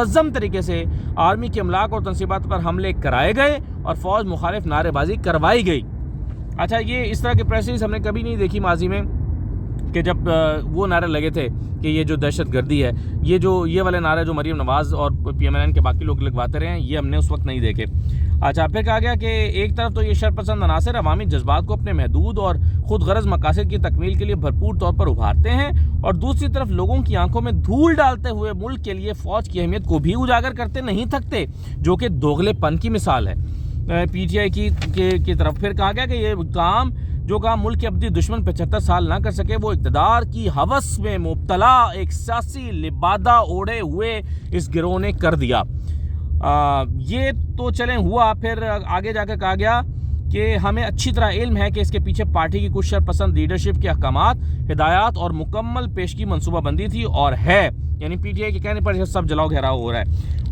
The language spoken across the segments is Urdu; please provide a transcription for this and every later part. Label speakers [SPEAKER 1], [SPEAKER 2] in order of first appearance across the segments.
[SPEAKER 1] منظم طریقے سے آرمی کے املاک اور تنصیبات پر حملے کرائے گئے اور فوج مخالف نعرے بازی کروائی گئی۔ اچھا، یہ اس طرح کے پریسز ہم نے کبھی نہیں دیکھی ماضی میں کہ جب وہ نعرے لگے تھے کہ یہ جو دہشت گردی ہے، یہ والے نعرے جو مریم نواز اور PMLN کے باقی لوگ لگواتے رہے ہیں، یہ ہم نے اس وقت نہیں دیکھے۔ اچھا، پھر کہا گیا کہ ایک طرف تو یہ شرپسند عناصر عوامی جذبات کو اپنے محدود اور خود غرض مقاصد کی تکمیل کے لیے بھرپور طور پر ابھارتے ہیں، اور دوسری طرف لوگوں کی آنکھوں میں دھول ڈالتے ہوئے ملک کے لیے فوج کی اہمیت کو بھی اجاگر کرتے نہیں تھکتے، جو کہ دوغلے پن کی مثال ہے PTI کی طرف۔ پھر کہا گیا کہ یہ جو کام ملک کے ابدی دشمن 75 سال نہ کر سکے، وہ اقتدار کی ہوس میں مبتلا ایک سیاسی لبادہ اوڑھے ہوئے اس گروہ نے کر دیا۔ یہ تو چلیں ہوا، پھر آگے جا کر کہا گیا کہ ہمیں اچھی طرح علم ہے کہ اس کے پیچھے پارٹی کی کچھ شرپسند لیڈرشپ کے احکامات، ہدایات اور مکمل پیشگی منصوبہ بندی تھی اور ہے، یعنی PTI کے کہنے پر یہ سب جلاؤ گھیراؤ ہو رہا ہے،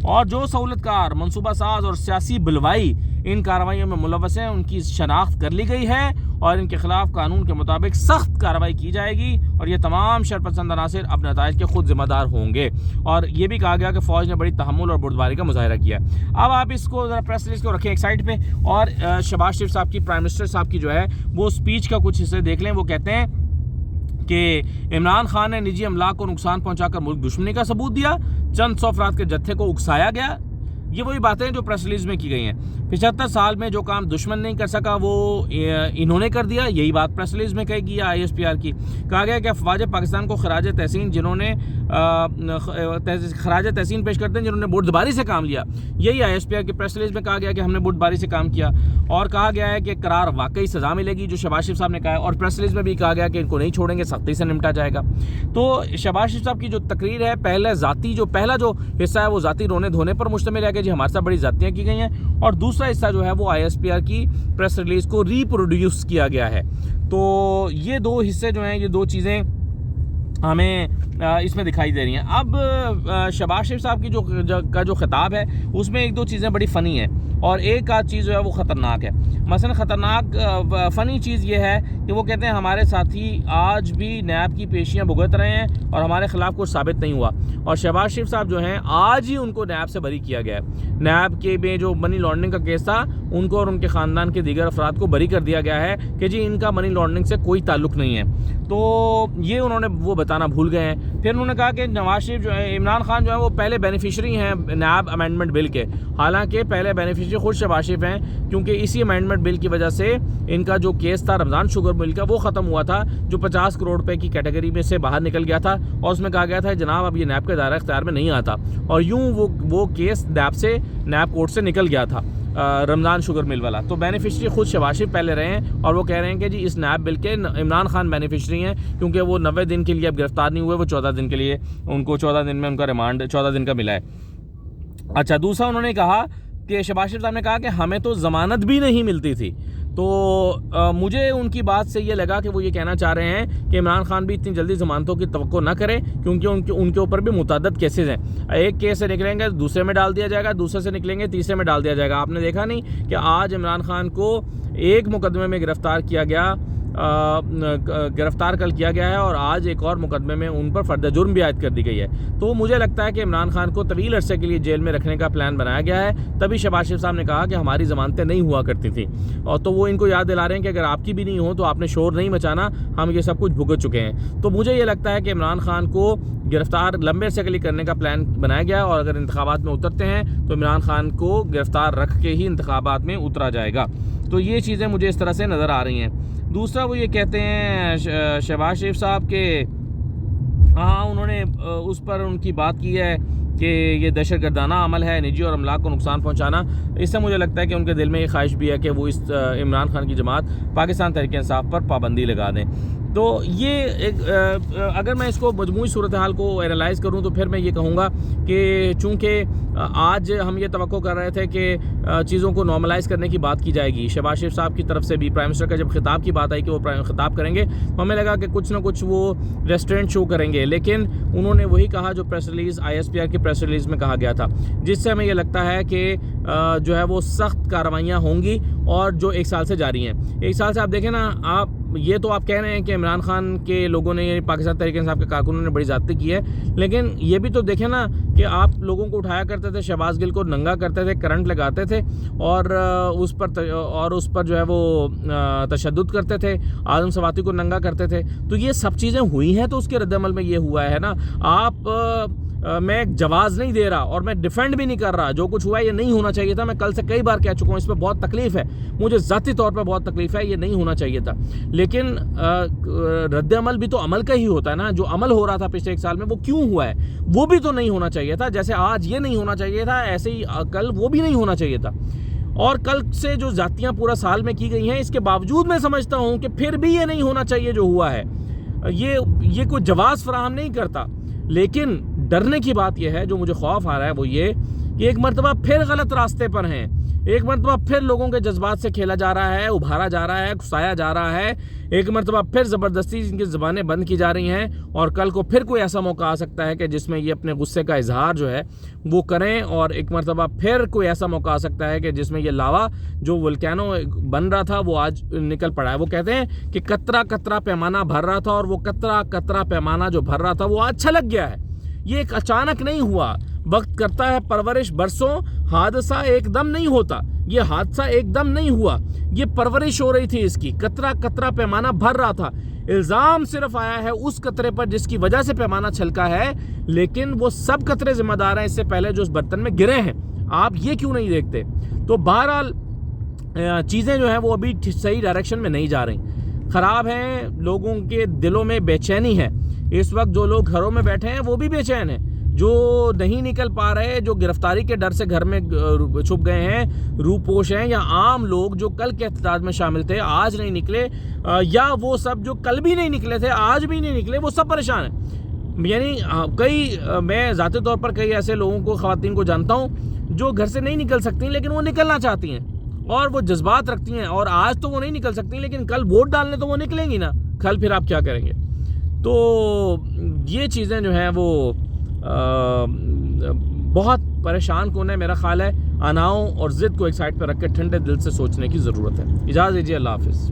[SPEAKER 1] اور جو سہولت کار، منصوبہ ساز اور سیاسی بلوائی ان کارروائیوں میں ملوث ہیں، ان کی شناخت کر لی گئی ہے اور ان کے خلاف قانون کے مطابق سخت کارروائی کی جائے گی، اور یہ تمام شرپسند عناصر اب نتائج کے خود ذمہ دار ہوں گے۔ اور یہ بھی کہا گیا کہ فوج نے بڑی تحمل اور بردباری کا مظاہرہ کیا۔ اب آپ اس کو ذرا پریس ریلیز کو رکھیں ایک سائڈ پہ، اور شہباز شریف صاحب کی، پرائم منسٹر صاحب کی جو ہے وہ سپیچ کا کچھ حصے دیکھ لیں۔ وہ کہتے ہیں کہ عمران خان نے نجی املاک کو نقصان پہنچا کر ملک دشمنی کا ثبوت دیا، چند 100 افراد کے جتھے کو اکسایا گیا۔ یہ وہی باتیں جو پریس ریلیز میں کی گئی ہیں۔ 75 سال میں جو کام دشمن نہیں کر سکا وہ انہوں نے کر دیا، یہی بات پریس ریلیز میں کہی گئی ISPR کی۔ کہا گیا کہ افواج پاکستان کو خراج تحسین پیش کرتے ہیں جنہوں نے بردباری سے کام لیا، یہی ISPR کی پریس ریلیز میں کہا گیا کہ ہم نے بردباری سے کام کیا، اور کہا گیا ہے کہ قرار واقعی سزا ملے گی، جو شہباز شریف صاحب نے کہا ہے، اور پریس ریلیز میں بھی کہا گیا کہ ان کو نہیں چھوڑیں گے، سختی سے نمٹا جائے گا۔ تو شہباز شریف صاحب کی جو تقریر ہے، پہلا جو حصہ ہے وہ ذاتی رونے دھونے پر مشتمل ہے کہ جی ہمارے ساتھ بڑی زیادتیاں کی گئی ہیں، اور دوسرا حصہ جو ہے وہ ISPR کی پریس ریلیز کو ریپروڈیوس کیا گیا ہے۔ تو یہ دو حصے جو ہیں، یہ دو چیزیں ہمیں اس میں دکھائی دے رہی ہیں۔ اب شہباز شریف صاحب کی جو خطاب ہے اس میں ایک دو چیزیں بڑی فنی ہیں، اور ایک آدھ چیز جو ہے وہ خطرناک ہے۔ مثلا خطرناک فنی چیز یہ ہے کہ وہ کہتے ہیں ہمارے ساتھی آج بھی نیب کی پیشیاں بھگت رہے ہیں اور ہمارے خلاف کچھ ثابت نہیں ہوا، اور شہباز شریف صاحب جو ہیں آج ہی ان کو نیب سے بری کیا گیا ہے۔ نیب کے میں جو منی لانڈرنگ کا کیس تھا، ان کو اور ان کے خاندان کے دیگر افراد کو بری کر دیا گیا ہے کہ جی ان کا منی لانڈرنگ سے کوئی تعلق نہیں ہے۔ تو یہ انہوں نے وہ بتانا بھول گئے ہیں۔ پھر انہوں نے کہا کہ نواز شریف جو ہے، عمران خان جو ہے وہ پہلے بینیفیشری ہیں نیب امینڈمنٹ بل کے، حالانکہ پہلے بینیفیشری خود شہباز شریف ہیں، کیونکہ اسی امینڈمنٹ بل کی وجہ سے ان کا جو کیس تھا رمضان شوگر مل کا وہ ختم ہوا تھا، جو 50 کروڑ روپے کی کیٹیگری میں سے باہر نکل گیا تھا، اور اس میں کہا گیا تھا جناب اب یہ نیب کے دائرہ اختیار میں نہیں آتا، اور یوں وہ کیس نیب کورٹ سے نکل گیا تھا رمضان شوگر مل والا۔ تو بینیفیشری خود شہباز شریف پہلے رہے ہیں، اور وہ کہہ رہے ہیں کہ جی اس نیب بل کے عمران خان بینیفیشری ہیں، کیونکہ وہ 90 دن کے لیے اب گرفتار نہیں ہوئے، وہ 14 دن کے لیے، ان کو 14 دن میں ان کا ریمانڈ 14 دن کا ملا ہے۔ اچھا، دوسرا انہوں نے کہا کہ شہباز شریف صاحب نے کہا کہ ہمیں تو ضمانت بھی نہیں ملتی تھی۔ تو مجھے ان کی بات سے یہ لگا کہ وہ یہ کہنا چاہ رہے ہیں کہ عمران خان بھی اتنی جلدی ضمانتوں کی توقع نہ کرے، کیونکہ ان کے اوپر بھی متعدد کیسز ہیں، ایک کیس سے نکلیں گے دوسرے میں ڈال دیا جائے گا، دوسرے سے نکلیں گے تیسرے میں ڈال دیا جائے گا۔ آپ نے دیکھا نہیں کہ آج عمران خان کو ایک مقدمے میں گرفتار کل کیا گیا ہے، اور آج ایک اور مقدمے میں ان پر فرد جرم بھی عائد کر دی گئی ہے۔ تو مجھے لگتا ہے کہ عمران خان کو طویل عرصے کے لیے جیل میں رکھنے کا پلان بنایا گیا ہے، تبھی شہباز شریف صاحب نے کہا کہ ہماری ضمانتیں نہیں ہوا کرتی تھیں، اور تو وہ ان کو یاد دلا رہے ہیں کہ اگر آپ کی بھی نہیں ہو تو آپ نے شور نہیں مچانا، ہم یہ سب کچھ بھگت چکے ہیں۔ تو مجھے یہ لگتا ہے کہ عمران خان کو گرفتار لمبے عرصے کے لیے کرنے کا پلان بنایا گیا، اور اگر انتخابات میں اترتے ہیں تو عمران خان کو گرفتار رکھ کے ہی انتخابات میں اترا جائے گا۔ تو یہ چیزیں مجھے اس طرح سے نظر آ رہی ہیں۔ دوسرا وہ یہ کہتے ہیں شہباز شریف صاحب کے انہوں نے اس پر ان کی بات کی ہے کہ یہ دہشت گردانہ عمل ہے، نجی اور املاک کو نقصان پہنچانا۔ اس سے مجھے لگتا ہے کہ ان کے دل میں یہ خواہش بھی ہے کہ وہ اس عمران خان کی جماعت پاکستان تحریک انصاف پر پابندی لگا دیں۔ تو یہ اگر میں اس کو مجموعی صورتحال کو اینالائز کروں تو پھر میں یہ کہوں گا کہ چونکہ آج ہم یہ توقع کر رہے تھے کہ چیزوں کو نارملائز کرنے کی بات کی جائے گی، شہباز شریف صاحب کی طرف سے بھی پرائم منسٹر کا جب خطاب کی بات آئی کہ وہ خطاب کریں گے، تو ہمیں لگا کہ کچھ نہ کچھ وہ ریسٹورینٹ شو کریں گے، لیکن انہوں نے وہی کہا جو پریس ریلیز ISPR کی پریس ریلیز میں کہا گیا تھا، جس سے ہمیں یہ لگتا ہے کہ جو ہے وہ سخت کارروائیاں ہوں گی، اور جو 1 سال سے جاری ہیں۔ 1 سال سے آپ دیکھیں نا، آپ یہ تو آپ کہہ رہے ہیں کہ عمران خان کے لوگوں نے یعنی پاکستان تحریک انصاف کے کارکنوں نے بڑی زیادتی کی ہے، لیکن یہ بھی تو دیکھیں نا کہ آپ لوگوں کو اٹھایا کرتے تھے، شہباز گل کو ننگا کرتے تھے، کرنٹ لگاتے تھے اور اس پر جو ہے وہ تشدد کرتے تھے، اعظم سواتی کو ننگا کرتے تھے. تو یہ سب چیزیں ہوئی ہیں تو اس کے رد عمل میں یہ ہوا ہے نا. آپ میں جواز نہیں دے رہا اور میں ڈیفینڈ بھی نہیں کر رہا، جو کچھ ہوا ہے یہ نہیں ہونا چاہیے تھا. میں کل سے کئی بار کہہ چکا ہوں، اس پہ بہت تکلیف ہے مجھے، ذاتی طور پہ بہت تکلیف ہے، یہ نہیں ہونا چاہیے تھا. لیکن رد عمل بھی تو عمل کا ہی ہوتا ہے نا. جو عمل ہو رہا تھا پچھلے 1 سال میں وہ کیوں ہوا ہے، وہ بھی تو نہیں ہونا چاہیے تھا. جیسے آج یہ نہیں ہونا چاہیے تھا، ایسے ہی کل وہ بھی نہیں ہونا چاہیے تھا. اور کل سے جو زیادتیاں پورا سال میں کی گئی ہیں، اس کے باوجود میں سمجھتا ہوں کہ پھر بھی یہ نہیں ہونا چاہیے جو ہوا ہے. یہ کوئی جواز فراہم نہیں کرتا. لیکن ڈرنے کی بات یہ ہے، جو مجھے خوف آ رہا ہے وہ یہ کہ ایک مرتبہ پھر غلط راستے پر ہیں، ایک مرتبہ پھر لوگوں کے جذبات سے کھیلا جا رہا ہے، ابھارا جا رہا ہے، گھسایا جا رہا ہے. ایک مرتبہ پھر زبردستی ان کی زبانیں بند کی جا رہی ہیں اور کل کو پھر کوئی ایسا موقع آ سکتا ہے کہ جس میں یہ اپنے غصے کا اظہار جو ہے وہ کریں. اور ایک مرتبہ پھر کوئی ایسا موقع آ سکتا ہے کہ جس میں یہ لاوا جو ولکینو بن رہا تھا وہ آج نکل پڑا ہے. وہ کہتے ہیں کہ قطرہ قطرہ پیمانہ بھر رہا تھا اور وہ قطرہ قطرہ پیمانہ جو بھر رہا تھا وہ آج چھلک گیا ہے. یہ ایک اچانک نہیں ہوا، وقت کرتا ہے پرورش برسوں، حادثہ ایک دم نہیں ہوتا. یہ حادثہ ایک دم نہیں ہوا، یہ پرورش ہو رہی تھی اس کی. قطرہ قطرہ پیمانہ بھر رہا تھا. الزام صرف آیا ہے اس قطرے پر جس کی وجہ سے پیمانہ چھلکا ہے، لیکن وہ سب قطرے ذمہ دار ہیں اس سے پہلے جو اس برتن میں گرے ہیں. آپ یہ کیوں نہیں دیکھتے؟ تو بہرحال چیزیں جو ہیں وہ ابھی صحیح ڈائریکشن میں نہیں جا رہی، خراب ہیں. لوگوں کے دلوں میں بے چینی ہے اس وقت. جو لوگ گھروں میں بیٹھے ہیں وہ بھی بے چین ہیں، جو نہیں نکل پا رہے، جو گرفتاری کے ڈر سے گھر میں چھپ گئے ہیں، روپوش ہیں، یا عام لوگ جو کل کے احتجاج میں شامل تھے آج نہیں نکلے، یا وہ سب جو کل بھی نہیں نکلے تھے آج بھی نہیں نکلے، وہ سب پریشان ہیں. یعنی میں ذاتی طور پر کئی ایسے لوگوں کو، خواتین کو جانتا ہوں جو گھر سے نہیں نکل سکتی لیکن وہ نکلنا چاہتی ہیں اور وہ جذبات رکھتی ہیں. اور آج تو وہ نہیں نکل سکتی لیکن کل ووٹ ڈالنے تو وہ نکلیں گی نا. کل پھر آپ کیا کریں گے؟ تو یہ چیزیں جو ہیں وہ بہت پریشان کن ہے. میرا خیال ہے اناؤں اور ضد کو ایک سائڈ پہ رکھ کے ٹھنڈے دل سے سوچنے کی ضرورت ہے. اجازت دیجیے، اللہ حافظ.